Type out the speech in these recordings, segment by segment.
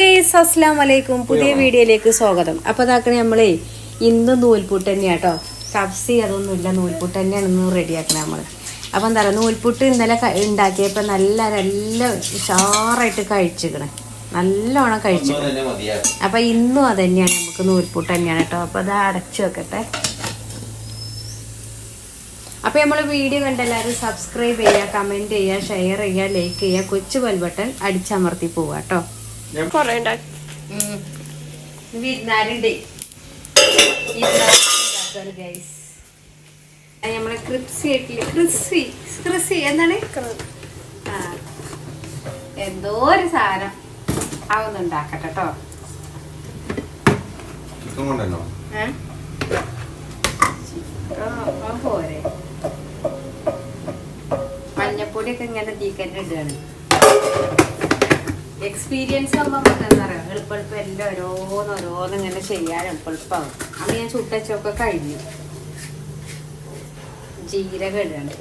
Guys അസ്സലാമു അലൈക്കും. പുതിയ വീഡിയോയിലേക്ക് സ്വാഗതം. അപ്പോൾ ഇതാക്കണേ നമ്മളെ ഇന്ന് നൂൽപുട്ട് തന്നെയാണ് കേട്ടോ. സബ്സി അതൊന്നുമില്ല, നൂൽപുട്ട് തന്നെയാണ് ഇന്ന് റെഡിയാക്കണേ നമ്മൾ. അപ്പോൾ എന്താ പറയുക, നൂൽപുട്ട് ഇന്നലെ ഉണ്ടാക്കിയപ്പോൾ നല്ല ഉഷാറായിട്ട് കഴിച്ചിക്കണേ, നല്ലോണം കഴിച്ചു. അപ്പോൾ ഇന്നും അത് തന്നെയാണ്, നമുക്ക് നൂൽപുട്ട് തന്നെയാണ് കേട്ടോ. അപ്പോൾ അത് അടച്ചു വെക്കട്ടെ. അപ്പോൾ നമ്മൾ വീഡിയോ കണ്ടെല്ലാവരും സബ്സ്ക്രൈബ് ചെയ്യുക, കമൻറ്റ് ചെയ്യുക, ഷെയർ ചെയ്യുക, ലൈക്ക് ചെയ്യുക, കൊച്ചു ബെൽ ബട്ടൺ അടിച്ചമർത്തി പോവുക കേട്ടോ. നമ്മളെ ക്രിസ്പി എന്താണ് എന്തോ ഒരു സാധനം ആവുന്നുണ്ടാക്കട്ടെ കേട്ടോ. പോരെ മഞ്ഞപ്പൊടിയൊക്കെ ഇങ്ങനെ തീക്കന്നെ ഇടുകയാണ്. എക്സ്പീരിയൻസ് ആകുമ്പോൾ നമുക്ക് എന്താ പറയുക, എളുപ്പം എല്ലാം ഓരോന്ന് ഇങ്ങനെ ചെയ്യാൻ എളുപ്പമാകും. അന്ന് ഞാൻ ചുട്ടച്ചൊക്കെ കഴിഞ്ഞു. ജീരകം ഇടുകയാണ്.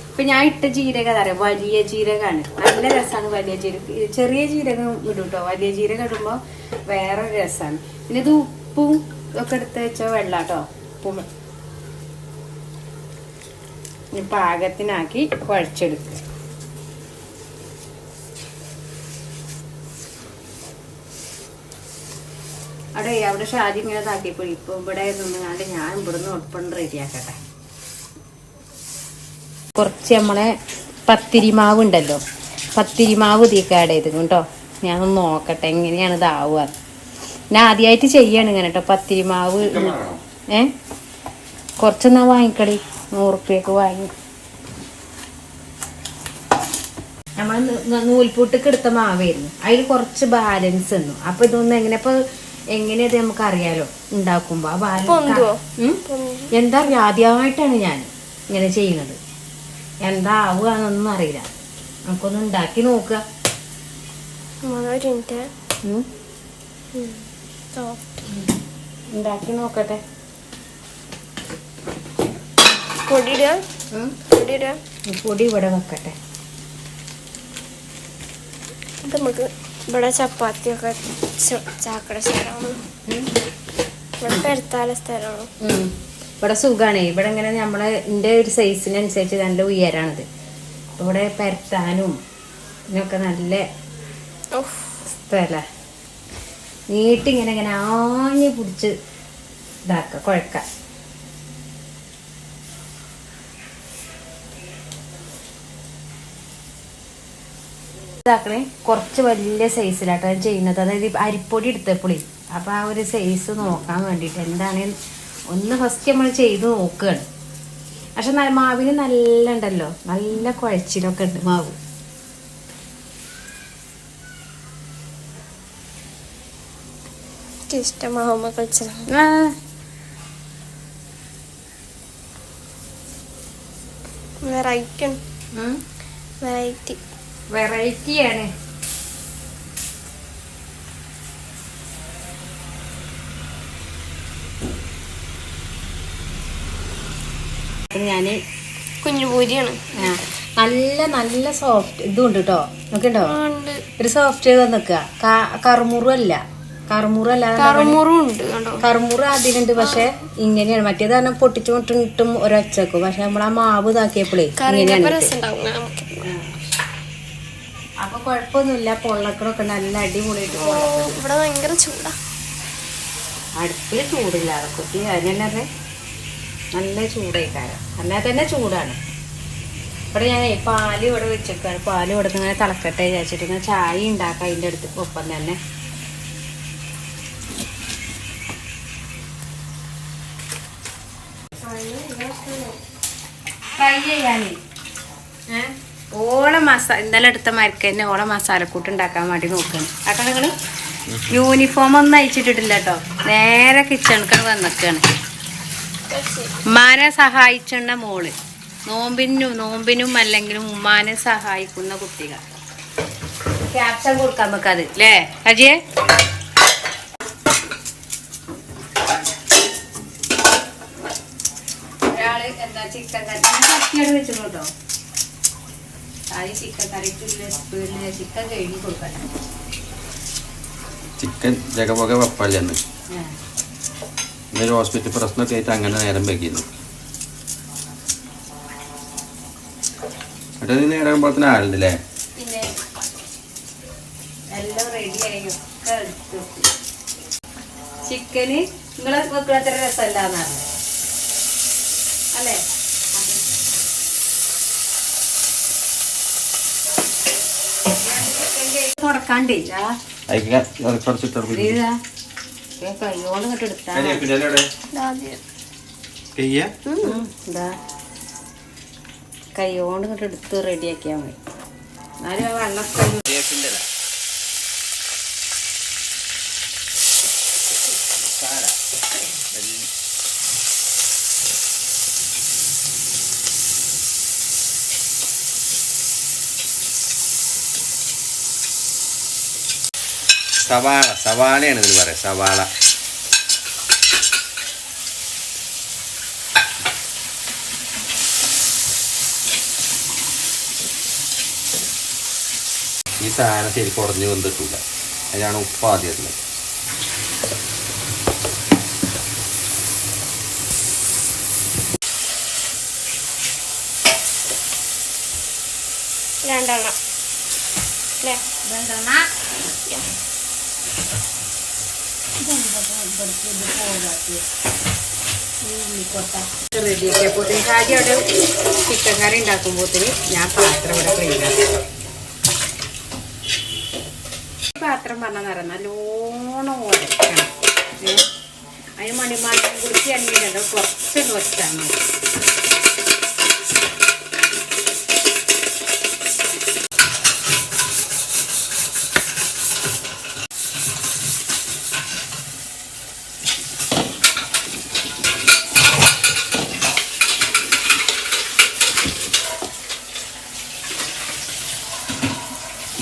ഇപ്പൊ ഞാൻ ഇട്ട ജീരകം അറിയാം, വലിയ ജീരകമാണ്. നല്ല രസമാണ് വലിയ ജീരകം. ചെറിയ ജീരകം ഇടും കേട്ടോ. വലിയ ജീരകം ഇടുമ്പോൾ വേറൊരു രസമാണ്. പിന്നെ ഇത് ഉപ്പും ഒക്കെ എടുത്ത് വെച്ച വെള്ളം കേട്ടോ. ഉപ്പും പാകത്തിനാക്കി കുഴച്ചെടുക്കുക. അവിടെ ഷാജി ഇങ്ങനെ താക്കിയപ്പോൾ ഇപ്പൊ ഇവിടെ നിന്നുകൊണ്ട് ഞാൻ ഇവിടുന്ന് ഒപ്പം റെഡിയാക്കട്ടെ. കുറച്ച് നമ്മളെ പത്തിരിമാവ് ഉണ്ടല്ലോ, പത്തിരിമാവ് ഇതിലേക്ക് ആഡ് ചെയ്ത് കേട്ടോ. ഞാനൊന്ന് നോക്കട്ടെ എങ്ങനെയാണ് ഇതാവുക. ഞാൻ ആദ്യമായിട്ട് ചെയ്യാണ് ഇങ്ങനെ കേട്ടോ. പത്തിരിമാവ് കുറച്ചെന്നാ വാങ്ങിക്കളി, 100 റുപ്യക്ക് വാങ്ങി. നമ്മൾ നൂൽപൂട്ടൊക്കെ എടുത്ത മാവായിരുന്നു, അതിൽ കുറച്ച് ബാലൻസ് ഉണ്ടു. അപ്പൊ ഇതൊന്നും എങ്ങനെയത് നമുക്ക് അറിയാലോ ഉണ്ടാക്കുമ്പോ. ആ ബാലൻസ് എന്താ അറിയാ, ആദ്യമായിട്ടാണ് ഞാൻ ഇങ്ങനെ ചെയ്യുന്നത്. എന്താ ആവുകയെന്നൊന്നും അറിയില്ല. നമുക്കൊന്ന് ഉണ്ടാക്കി നോക്കുക. ഉണ്ടാക്കി നോക്കട്ടെ. പൊടി ഇവിടെ വെക്കട്ടെ. നമുക്ക് ഇവിടെ ചപ്പാത്തിയൊക്കെ ചാക്കട സ്ഥലമാണ്, ഇവിടെ പെരത്താല സ്ഥലമാണ്. ഇവിടെ സുഖമാണ്. ഇവിടെ ഇങ്ങനെ നമ്മളെ എൻ്റെ ഒരു സൈസിനനുസരിച്ച് നല്ല ഉയരാണിത്. ഇവിടെ പരത്താനും ഇതിനൊക്കെ നല്ല സ്ഥല. നീട്ടിങ്ങനെ ആഞ്ഞ് പിടിച്ച് ഇതാക്കുക, കുഴക്കാം. ഇതാക്കണേ കുറച്ച് വലിയ സൈസിലാട്ടോ ചെയ്യുന്നത്. അതായത് അരിപ്പൊടി എടുത്തപ്പോളേ അപ്പം ആ ഒരു സൈസ് നോക്കാൻ വേണ്ടിയിട്ട് എന്താണ് ഒന്ന് ഫസ്റ്റ് നമ്മൾ ചെയ്ത് നോക്കുകയാണ്. പക്ഷെ മാവിന് നല്ല ഉണ്ടല്ലോ, നല്ല കുഴച്ചിലൊക്കെ ഉണ്ട് മാവ്. ഇഷ്ടമാവുമ്പോ കളിച്ച വെറൈറ്റിയാണ്. ഞാന് കുഞ്ഞുപൂരിയാണ്. നല്ല സോഫ്റ്റ് ഇതുണ്ട് കേട്ടോ. നോക്കണ്ടോ, ഒരു സോഫ്റ്റ് നിക്കുക. കറുമുറ അതിനുണ്ട്. പക്ഷെ ഇങ്ങനെയാണ്. മറ്റേത് കാരണം പൊട്ടിച്ചും ഒരച്ചക്കും. പക്ഷെ നമ്മൾ ആ മാവ് ഇതാക്കിയപ്പോഴേ ഇങ്ങനെയാണ്. അപ്പൊ കുഴപ്പമൊന്നുമില്ല. പൊള്ളക്കണൊക്കെ നല്ല അടിപൊളിയായിട്ട്. ഇവിടെ ഭയങ്കര ചൂടാ, അടുപ്പില് ചൂടില്ലാതെ കുട്ടി. അതിനല്ലേ നല്ല ചൂടായിക്കാരം. അല്ലാതെ തന്നെ ചൂടാണ്. ഇവിടെ ഞാൻ പാല് ഇവിടെ വെച്ചേക്കാണ്. പാല് ഇവിടെ നിന്ന് ഇങ്ങനെ തിളക്കട്ടെ വിചാരിച്ചിട്ട് ഇങ്ങനെ ചായ ഉണ്ടാക്കാം അതിൻ്റെ അടുത്ത് ഒപ്പം തന്നെ. ഫ്രൈ ചെയ്യാനേ ഇന്നലെ എടുത്ത മരക്ക് തന്നെ ഓളെ മസാലക്കൂട്ട് ഉണ്ടാക്കാൻ വേണ്ടി നോക്കുകയാണ്. അതൊക്കെ നിങ്ങൾ യൂണിഫോം ഒന്നും അയച്ചിട്ടിട്ടില്ല കേട്ടോ. നേരെ കിച്ചണിക്ക് വന്നിക്കാണ്. ഉമ്മാനെ സഹായിച്ചുണ്ട മോള്. നോമ്പിനും അല്ലെങ്കിലും ഉമ്മാനെ സഹായിക്കുന്ന കുട്ടികൾ. ക്യാപ്ഷൻ കൊടുക്കാൻ നമുക്കത് അല്ലേ അജിയെ? ഒരാള് എന്താ ചിക്കൻ കറി കത്തിയോടെ വെച്ചിട്ടോ. ആദ്യം ചിക്കൻ കറിക്കുള്ള സ്പീഡിൽ ചിക്കൻ കഴുകി കൊടുക്കട്ടെ. ചിക്കൻ ജഗപൊക വെപ്പല്ലെന്ന് ഇന്നൊരു ഹോസ്പിറ്റൽ പ്രശ്നമൊക്കെ ആയിട്ട് അങ്ങനെ നേരം വെക്കുന്നു. എന്നിട്ട് നേരം ആകുമ്പോഴത്തേന് ആളുണ്ടല്ലേ. പിന്നെ എല്ലാം റെഡിയായി ഒക്കെ എടുത്തു. ചിക്കന് നിങ്ങളെ വെക്കുന്ന അത്ര രസമല്ലാന്നാണ് അല്ലേ? തുടക്കാണ്ടേ കയ്യോണ്ട് ഇങ്ങോട്ട് എടുത്താ കയ്യോണ്ട് ഇങ്ങോട്ട് എടുത്ത് റെഡിയാക്കിയാൽ മതി. എന്നാലും ആ വെള്ളമൊക്കെ സവാളയാണ് ഇതിൽ പറയാം. സവാള ഈ സാധനം ശരിക്കും ഉടഞ്ഞു വന്നിട്ടില്ല. അതിനാണ് ഉപ്പ് ആദ്യം ഇടുന്നത്. രണ്ടെണ്ണം അല്ലേ? റെഡിയാക്കിയപ്പോത്തിന് കാര്യം അവിടെ ചിക്കൻ കറി ഉണ്ടാക്കുമ്പോത്തിന് ഞാൻ പാത്രം ഇവിടെ ക്ലീനാക്കി. പാത്രം പറഞ്ഞാൽ നിറ നല്ലോണം ഉടക്കണം. അതിന് മണിമാറ്റം കുറിച്ച് എണ്ണയിലുണ്ടോ കുറച്ചൊന്ന് വെച്ചാൽ മതി.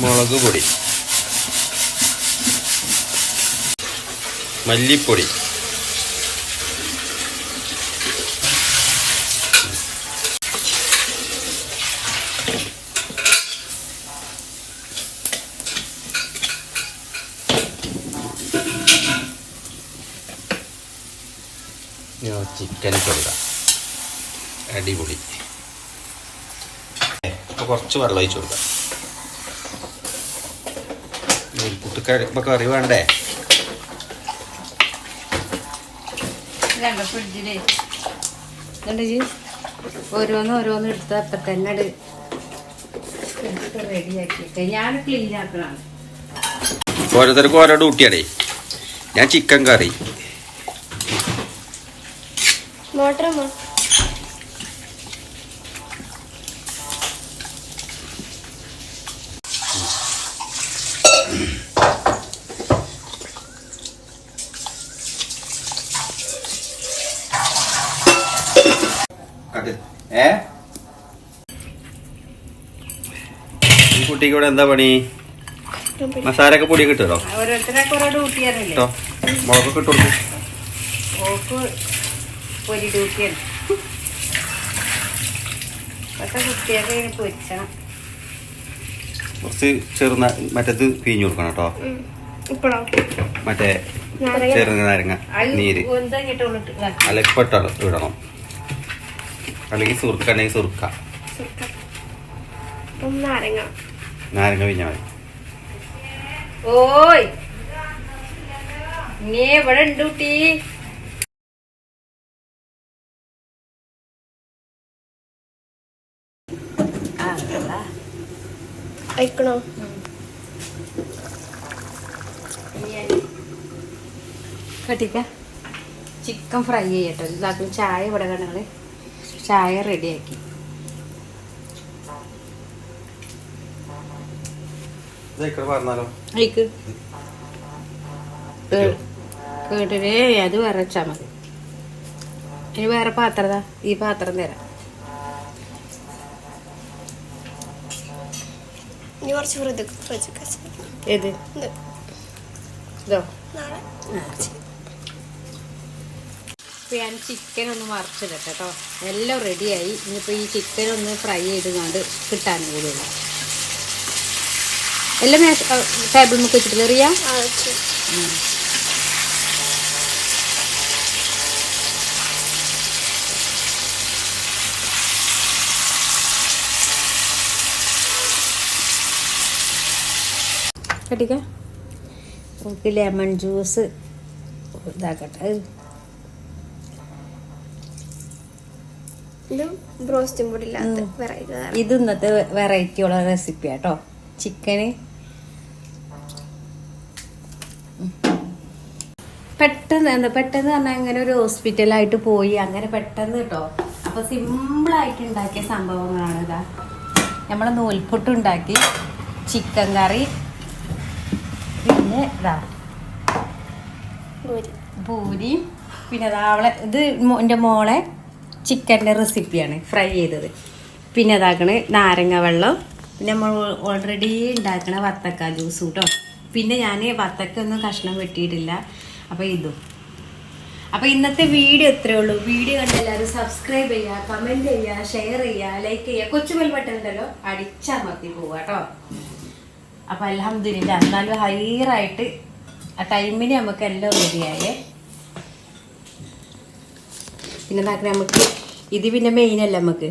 മുളക് പൊടി, മല്ലിപ്പൊടി, ചിക്കൻ കൊടുക്കാം. അടിപൊളി. അപ്പോൾ കുറച്ച് വെള്ളം ഒഴിച്ച് കൊടുക്കാം. നൂൽപുട്ടുകറി ഇപ്പം കറി വേണ്ടേ? ഫ്രിഡ്ജിലേ ഓരോന്ന് എടുത്ത് അപ്പം തന്നെ എടുത്ത് റെഡിയാക്കിയിട്ട് ഞാൻ ക്ലീൻ ആക്കണം. ഓരോരുത്തർക്കും ഓരോ ഡ്യൂട്ടിയാണേ. ഞാൻ ചിക്കൻ കറി. മോട്ടർ ഈ കുട്ടിക്ക് ഇവിടെ എന്താ പണി? മസാലയൊക്കെ പൊടിയൊക്കെ ഇട്ടോ? ഓരോരുത്തരൊക്കെ ഓരോ ഡ്യൂട്ടിയാണല്ലേ. മുളകൊക്കെ ഇട്ടു കൊടുക്കും. ഓക്ക് പൊരി ഡ്യൂട്ടിയാണ്. ഇപ്പോഴത്തെ കുട്ടിയൊക്കെ പൊരിച്ചണം. കുറച്ച് മറ്റേത് പിഴിഞ്ഞു കൊടുക്കണം കേട്ടോ. മറ്റേ ചെറുനാരങ്ങ നീര് അല്ലെങ്കിൽ പെട്ട ഇടണം. അല്ലെങ്കിൽ സുറുക്ക ഉണ്ടെങ്കിൽ സുറുക്ക, നാരങ്ങ പിഴിഞ്ഞാൽ മതി. ഓയ് നീ ഇവിടെ ഉണ്ട് കുട്ടി. അയക്കണോ? കട്ടിക്ക ചിക്കൻ ഫ്രൈ ചെയ്യട്ടോ. ഇതാക്കും ചായ ഇവിടെ കണങ്ങള് ചായ റെഡിയാക്കി. കേട്ടില്ലേ? അത് വേറെ വെച്ചാൽ മതി. ഇനി വേറെ പാത്രം ഈ പാത്രം തരാം. ഏത് ഇതോ? ഞാൻ ചിക്കൻ ഒന്ന് മറിച്ചിടട്ടെ കേട്ടോ. എല്ലാം റെഡിയായി. ഇനിയിപ്പോൾ ഈ ചിക്കൻ ഒന്ന് ഫ്രൈ ചെയ്ത് കൊണ്ട് കിട്ടാൻ കൂടുള്ളൂ. എല്ലാം ടേബിൾ മുക്ക് വെച്ചിട്ട് റിയ ആ വെച്ചു. കട്ടിക്ക നമുക്ക് ലെമൺ ജ്യൂസ് ഇതാക്കട്ടെ. ഇത് ബ്രോസ്റ്റും പൊടി ഇല്ലാത്ത വെറൈറ്റി. ഇത് ഇന്നത്തെ വെറൈറ്റി ഉള്ള റെസിപ്പി ആട്ടോ. ചിക്കന് പെട്ടെന്ന് പറഞ്ഞാൽ അങ്ങനെ ഒരു ഹോസ്പിറ്റലായിട്ട് പോയി അങ്ങനെ പെട്ടെന്ന് കേട്ടോ. അപ്പൊ സിമ്പിളായിട്ട് ഉണ്ടാക്കിയ സംഭവങ്ങളാണ് ഇതാ. നമ്മള് നൂൽപുട്ട് ഉണ്ടാക്കി, ചിക്കൻ കറി, പിന്നെ ഇതാ പൂരി, പിന്നെ അവളെ ഇത് എൻ്റെ മോളെ ചിക്കൻ്റെ റെസിപ്പിയാണ് ഫ്രൈ ചെയ്തത്. പിന്നെ ഇതാക്കണ നാരങ്ങ വെള്ളം, പിന്നെ നമ്മൾ ഓൾറെഡി ഉണ്ടാക്കണ വത്തക്ക ജ്യൂസ് കേട്ടോ. പിന്നെ ഞാൻ വത്തക്ക ഒന്നും കഷ്ണം വെട്ടിയിട്ടില്ല. അപ്പോൾ ഇതും. അപ്പോൾ ഇന്നത്തെ വീഡിയോ ഇത്രയേ ഉള്ളൂ. വീഡിയോ കണ്ട് എല്ലാവരും സബ്സ്ക്രൈബ് ചെയ്യുക, കമൻറ്റ് ചെയ്യുക, ഷെയർ ചെയ്യുക, ലൈക്ക് ചെയ്യുക. കൊച്ചു ബെൽ ബട്ടൺ ഉണ്ടല്ലോ അടിച്ചമർത്തി പോവുക കേട്ടോ. അപ്പോൾ അൽഹംദുലില്ലാ എന്നാലും ഹൈറായിട്ട് ആ ടൈമിന് നമുക്ക് എല്ലാം റെഡിയായേ. പിന്നെ എന്താക്കണം നമുക്ക് ഇത് പിന്നെ മെയിനല്ല നമുക്ക്